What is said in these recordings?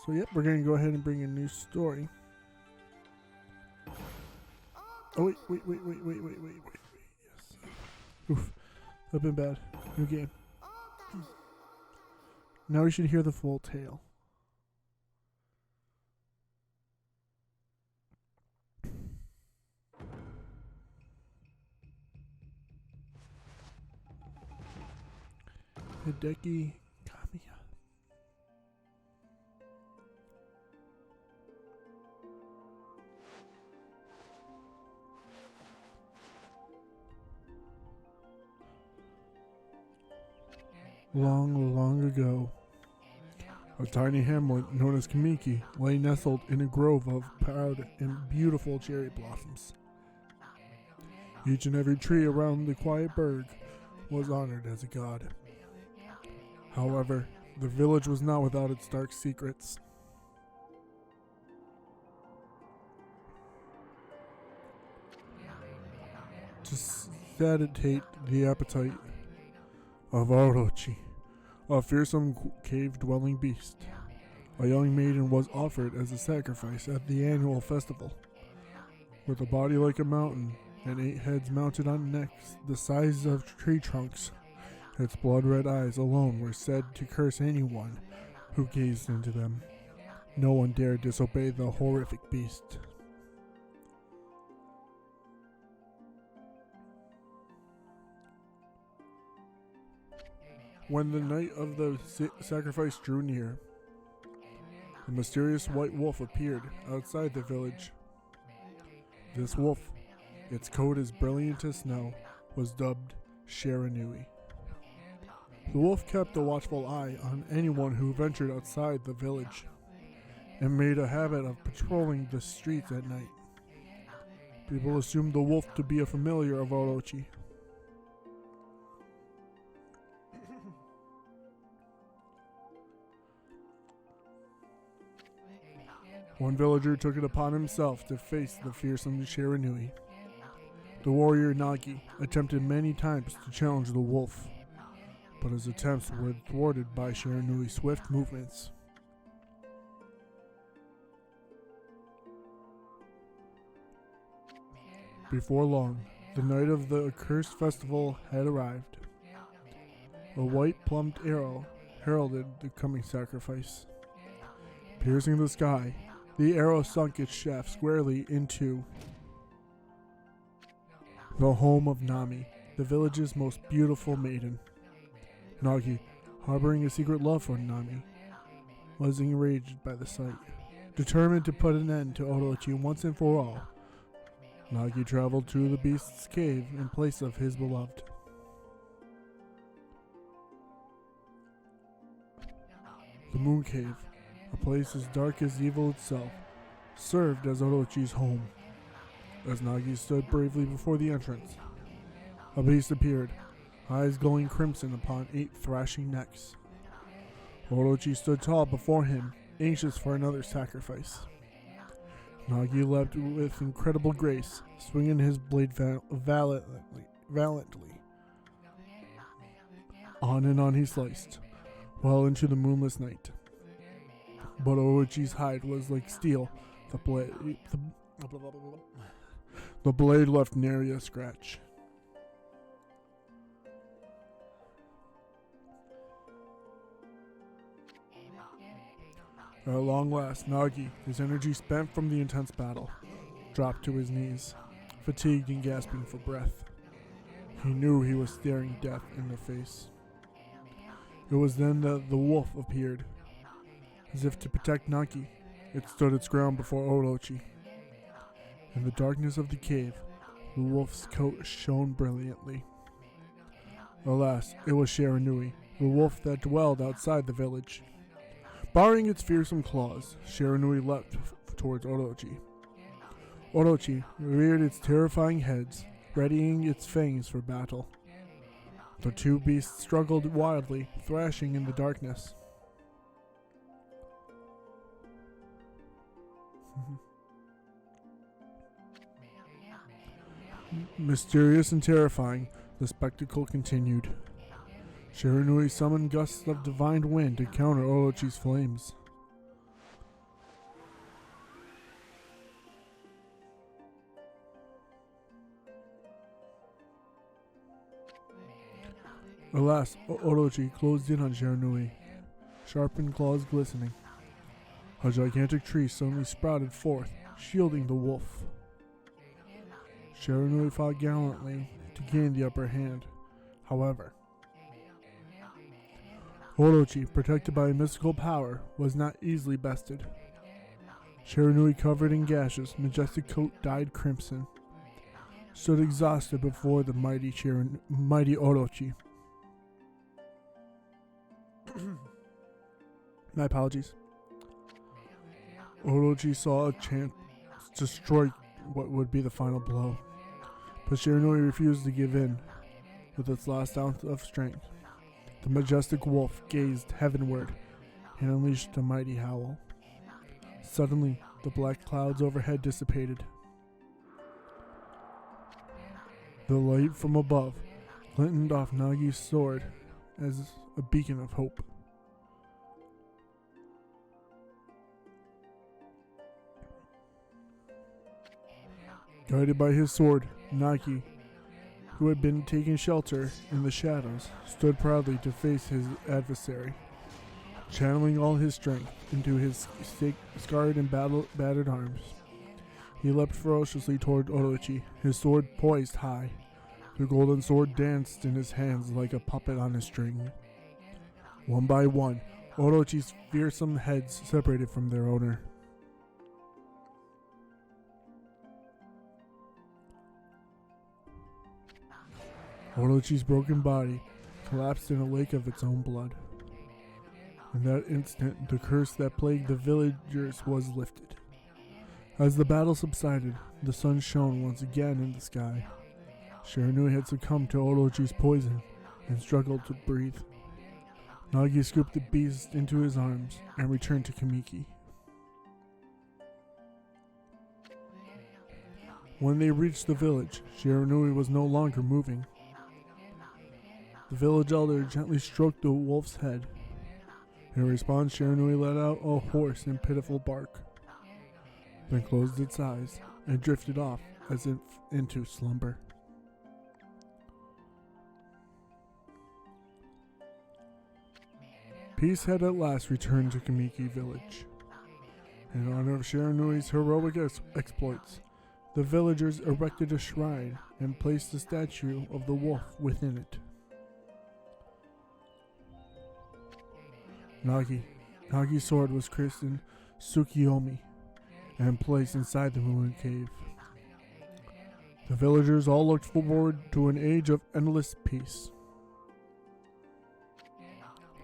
So yep, we're gonna go ahead and bring a new story. Oh wait. Yes. Oof. That'd been bad. New game. Now we should hear the full tale. Hideki Kamiya. Long, long ago, a tiny hamlet known as Kamiki lay nestled in a grove of proud and beautiful cherry blossoms. Each and every tree around the quiet burg was honored as a god. However, the village was not without its dark secrets. To satiate the appetite of Orochi, a fearsome cave-dwelling beast, a young maiden was offered as a sacrifice at the annual festival. With a body like a mountain and 8 heads mounted on necks the size of tree trunks, its blood-red eyes alone were said to curse anyone who gazed into them. No one dared disobey the horrific beast. When the night of the sacrifice drew near, a mysterious white wolf appeared outside the village. This wolf, its coat as brilliant as snow, was dubbed Shiranui. The wolf kept a watchful eye on anyone who ventured outside the village, and made a habit of patrolling the streets at night. People assumed the wolf to be a familiar of Orochi. One villager took it upon himself to face the fearsome Shiranui. The warrior Nagi attempted many times to challenge the wolf, but his attempts were thwarted by Shiranui's swift movements. Before long, the night of the accursed festival had arrived. A white plumed arrow heralded the coming sacrifice. Piercing the sky, the arrow sunk its shaft squarely into the home of Nami, the village's most beautiful maiden. Nagi, harboring a secret love for Nami, was enraged by the sight. Determined to put an end to Orochi once and for all, Nagi traveled to the beast's cave in place of his beloved. The Moon Cave, a place as dark as evil itself, served as Orochi's home. As Nagi stood bravely before the entrance, a beast appeared, eyes glowing crimson upon 8 thrashing necks. Orochi stood tall before him, anxious for another sacrifice. Nagi leapt with incredible grace, swinging his blade valiantly. On and on he sliced, well into the moonless night. But Orochi's hide was like steel. The blade left nary a scratch. At long last, Nagi, his energy spent from the intense battle, dropped to his knees, fatigued and gasping for breath. He knew he was staring death in the face. It was then that the wolf appeared. As if to protect Nagi, it stood its ground before Orochi. In the darkness of the cave, the wolf's coat shone brilliantly. Alas, it was Shiranui, the wolf that dwelled outside the village. Barring its fearsome claws, Shiranui leapt towards Orochi. Orochi reared its terrifying heads, readying its fangs for battle. The two beasts struggled wildly, thrashing in the darkness. Mysterious and terrifying, the spectacle continued. Shiranui summoned gusts of divine wind to counter Orochi's flames. Alas, Orochi closed in on Shiranui, sharpened claws glistening. A gigantic tree suddenly sprouted forth, shielding the wolf. Shiranui fought gallantly to gain the upper hand. However, Orochi, protected by a mystical power, was not easily bested. Shiranui, covered in gashes, majestic coat dyed crimson, stood exhausted before the mighty Orochi. My apologies. Orochi saw a chance to strike what would be the final blow, but Shiranui refused to give in. With its last ounce of strength, the majestic wolf gazed heavenward and unleashed a mighty howl. Suddenly, the black clouds overhead dissipated. The light from above glinted off Nagi's sword as a beacon of hope. Guided by his sword, Nagi, who had been taking shelter in the shadows, stood proudly to face his adversary, channeling all his strength into his scarred and battered arms. He leapt ferociously toward Orochi, his sword poised high. The golden sword danced in his hands like a puppet on a string. One by one, Orochi's fearsome heads separated from their owner. Orochi's broken body collapsed in a lake of its own blood. In that instant, the curse that plagued the villagers was lifted. As the battle subsided, the sun shone once again in the sky. Shiranui had succumbed to Orochi's poison and struggled to breathe. Nagi scooped the beast into his arms and returned to Kamiki. When they reached the village, Shiranui was no longer moving. The village elder gently stroked the wolf's head. In response, Shiranui let out a hoarse and pitiful bark, then closed its eyes and drifted off as if into slumber. Peace had at last returned to Kamiki village. In honor of Shiranui's heroic exploits, the villagers erected a shrine and placed a statue of the wolf within it. Nagi's sword was christened Tsukiyomi and placed inside the moon cave. The villagers all looked forward to an age of endless peace.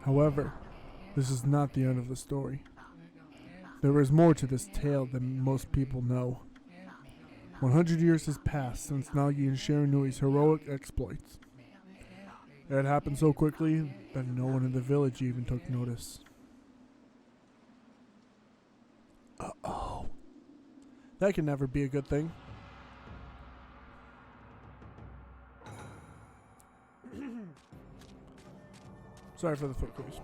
However, this is not the end of the story. There is more to this tale than most people know. 100 years has passed since Nagi and Shiranui's heroic exploits. It had happened so quickly that no one in the village even took notice. Uh-oh. That can never be a good thing. Sorry for the foot quiz.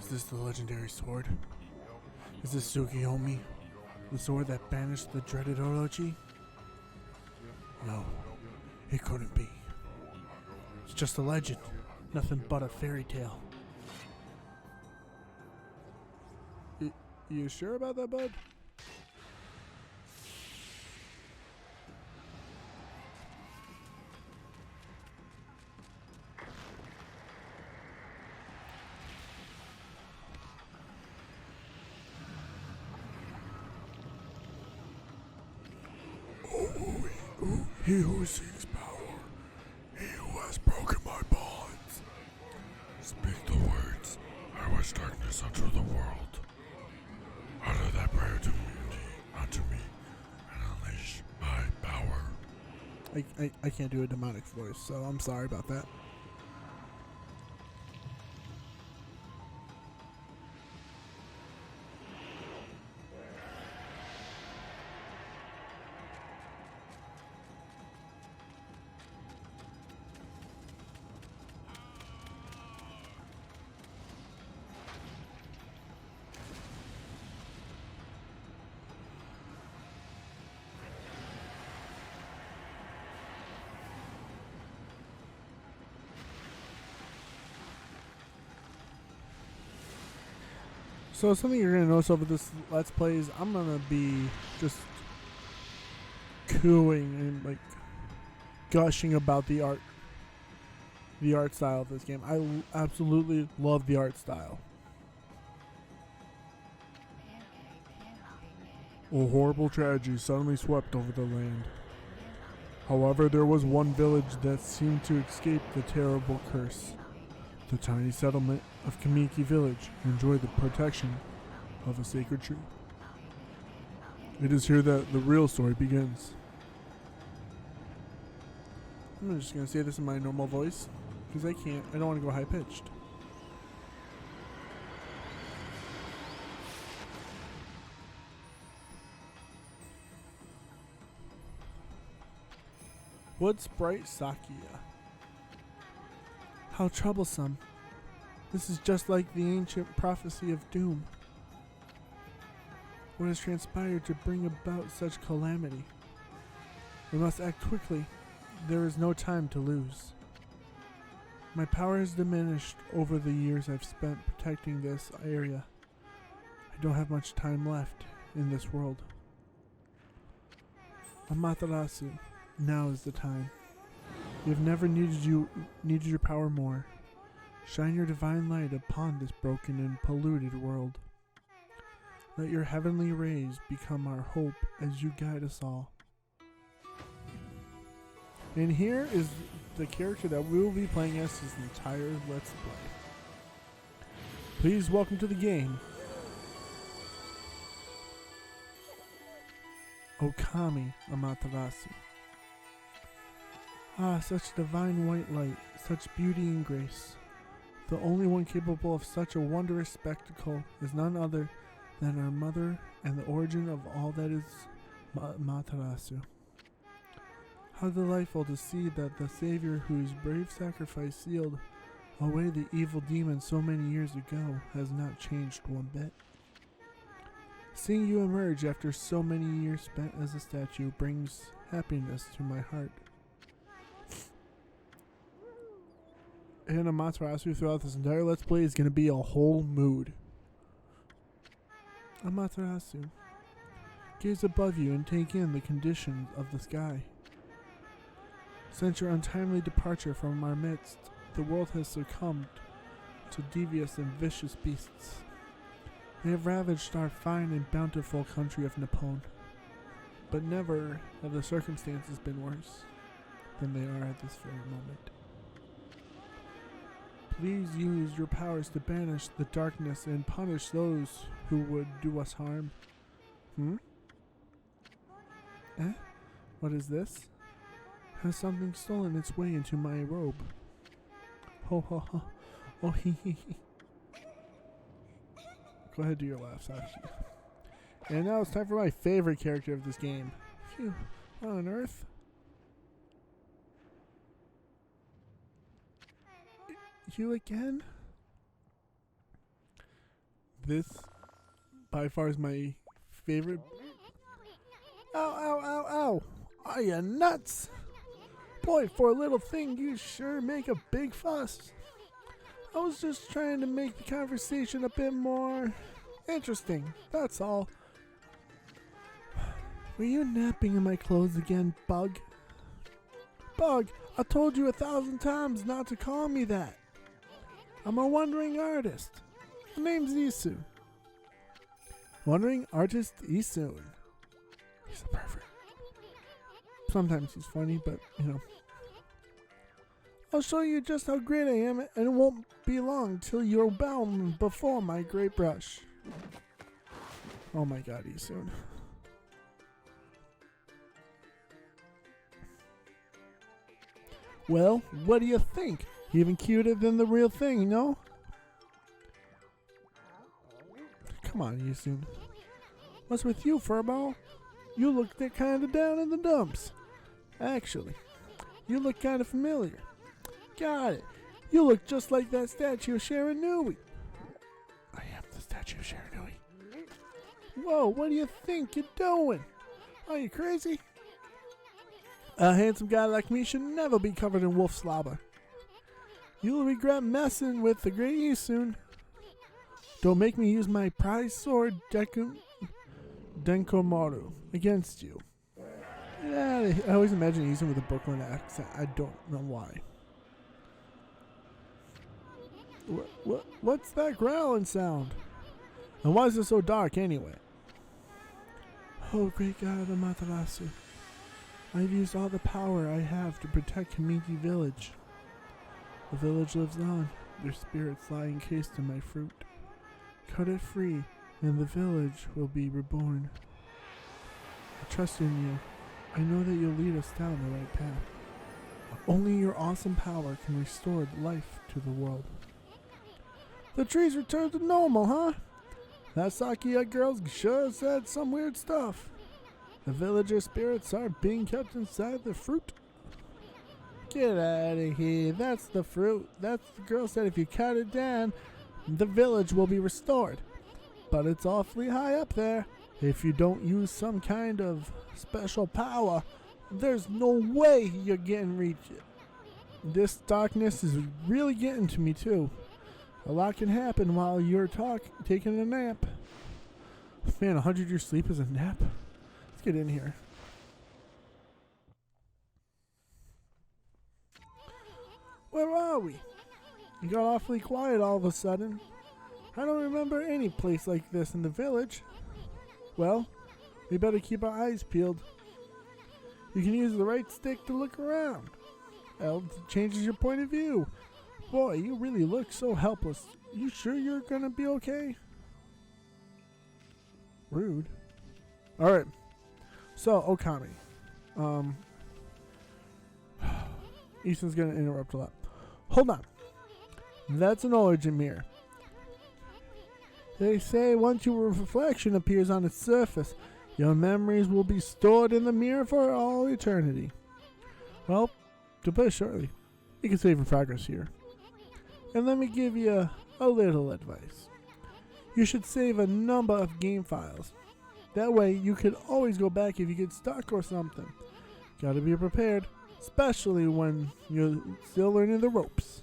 Is this the legendary sword? Is this Tsukiyomi? The sword that banished the dreaded Orochi? No, it couldn't be. It's just a legend, nothing but a fairy tale. You sure about that, bud? He who seeks power, he who has broken my bonds. Speak the words, I wish darkness unto the world. Utter that prayer to me, unto me, and unleash my power. I can't do a demonic voice, so I'm sorry about that. So something you're gonna notice over this Let's Play is I'm gonna be just cooing and like gushing about the art style of this game. I absolutely love the art style. A horrible tragedy suddenly swept over the land. However, there was one village that seemed to escape the terrible curse. The tiny settlement of Kamiki Village enjoyed the protection of a sacred tree. It is here that the real story begins. I'm just going to say this in my normal voice, because I don't want to go high-pitched. Wood Sprite Sakia. How troublesome. This is just like the ancient prophecy of doom. What has transpired to bring about such calamity? We must act quickly. There is no time to lose. My power has diminished over the years I've spent protecting this area. I don't have much time left in this world. Amaterasu, now is the time. We have never needed your power more. Shine your divine light upon this broken and polluted world. Let your heavenly rays become our hope as you guide us all. And here is the character that we will be playing as this entire Let's Play. Please welcome to the game, Okami Amaterasu. Ah, such divine white light, such beauty and grace. The only one capable of such a wondrous spectacle is none other than our mother and the origin of all that is Amaterasu. How delightful to see that the Savior whose brave sacrifice sealed away the evil demon so many years ago has not changed one bit. Seeing you emerge after so many years spent as a statue brings happiness to my heart. And Amaterasu throughout this entire Let's Play is going to be a whole mood. Amaterasu, gaze above you and take in the conditions of the sky. Since your untimely departure from our midst, the world has succumbed to devious and vicious beasts. They have ravaged our fine and bountiful country of Nippon, but never have the circumstances been worse than they are at this very moment. Please use your powers to banish the darkness and punish those who would do us harm. What is this? Has something stolen its way into my robe? Ho ho ho. Oh hee hee hee. Go ahead, do your laugh, Sashi. And now it's time for my favorite character of this game. Phew. What on earth? You again? This, by far, is my favorite. Ow, ow, ow, ow! Are you nuts? Boy, for a little thing, you sure make a big fuss. I was just trying to make the conversation a bit more interesting, that's all. Were you napping in my clothes again, Bug? Bug, I told you 1,000 times not to call me that. I'm a wandering artist. My name's Isu. Wandering artist Isu. He's a pervert. Sometimes he's funny, but, you know. I'll show you just how great I am, and it won't be long till you're bound before my great brush. Oh my god, Isu. Well, what do you think? Even cuter than the real thing, no? Come on, Isu. What's with you, Furball? You look kind of down in the dumps. Actually, you look kind of familiar. Got it. You look just like that statue of Sharanui. I am the statue of Sharanui. Whoa, what do you think you're doing? Are you crazy? A handsome guy like me should never be covered in wolf slobber. You'll regret messing with the great Isun. Don't make me use my prize sword Denkomaru against you. Yeah, I always imagine using with a Brooklyn accent. I don't know why. What's that growling sound? And why is it so dark anyway? Oh, great God, Amaterasu. I've used all the power I have to protect Kamiki Village. The village lives on. Their spirits lie encased in my fruit. Cut it free, and the village will be reborn. I trust in you. I know that you'll lead us down the right path. Only your awesome power can restore life to the world. The trees return to normal, huh? That Sakia girl's sure said some weird stuff. The villager spirits are being kept inside the fruit. Get out of here. That's the fruit. That's the girl said if you cut it down, the village will be restored. But it's awfully high up there. If you don't use some kind of special power, there's no way you're getting reach it. This darkness is really getting to me too. A lot can happen while you're taking a nap. Man, 100 years sleep is a nap? Let's get in here. Where are we? You got awfully quiet all of a sudden. I don't remember any place like this in the village. Well, we better keep our eyes peeled. You can use the right stick to look around. Else it changes your point of view. Boy, you really look so helpless. You sure you're gonna be okay? Rude. Alright. So, Okami. Ethan's gonna interrupt a lot. Hold on. That's an origin mirror. They say once your reflection appears on its surface, your memories will be stored in the mirror for all eternity. Well, to put it shortly, you can save in progress here. And let me give you a little advice. You should save a number of game files. That way you can always go back if you get stuck or something. Gotta be prepared, especially when you're still learning the ropes.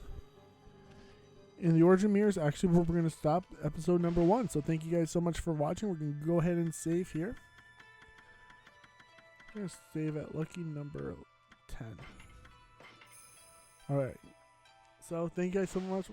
In the origin mirror is actually where we're going to stop episode number 1. So thank you guys so much for watching. We're going to go ahead and save here. I'm going to save at lucky number 10. Alright. So thank you guys so much.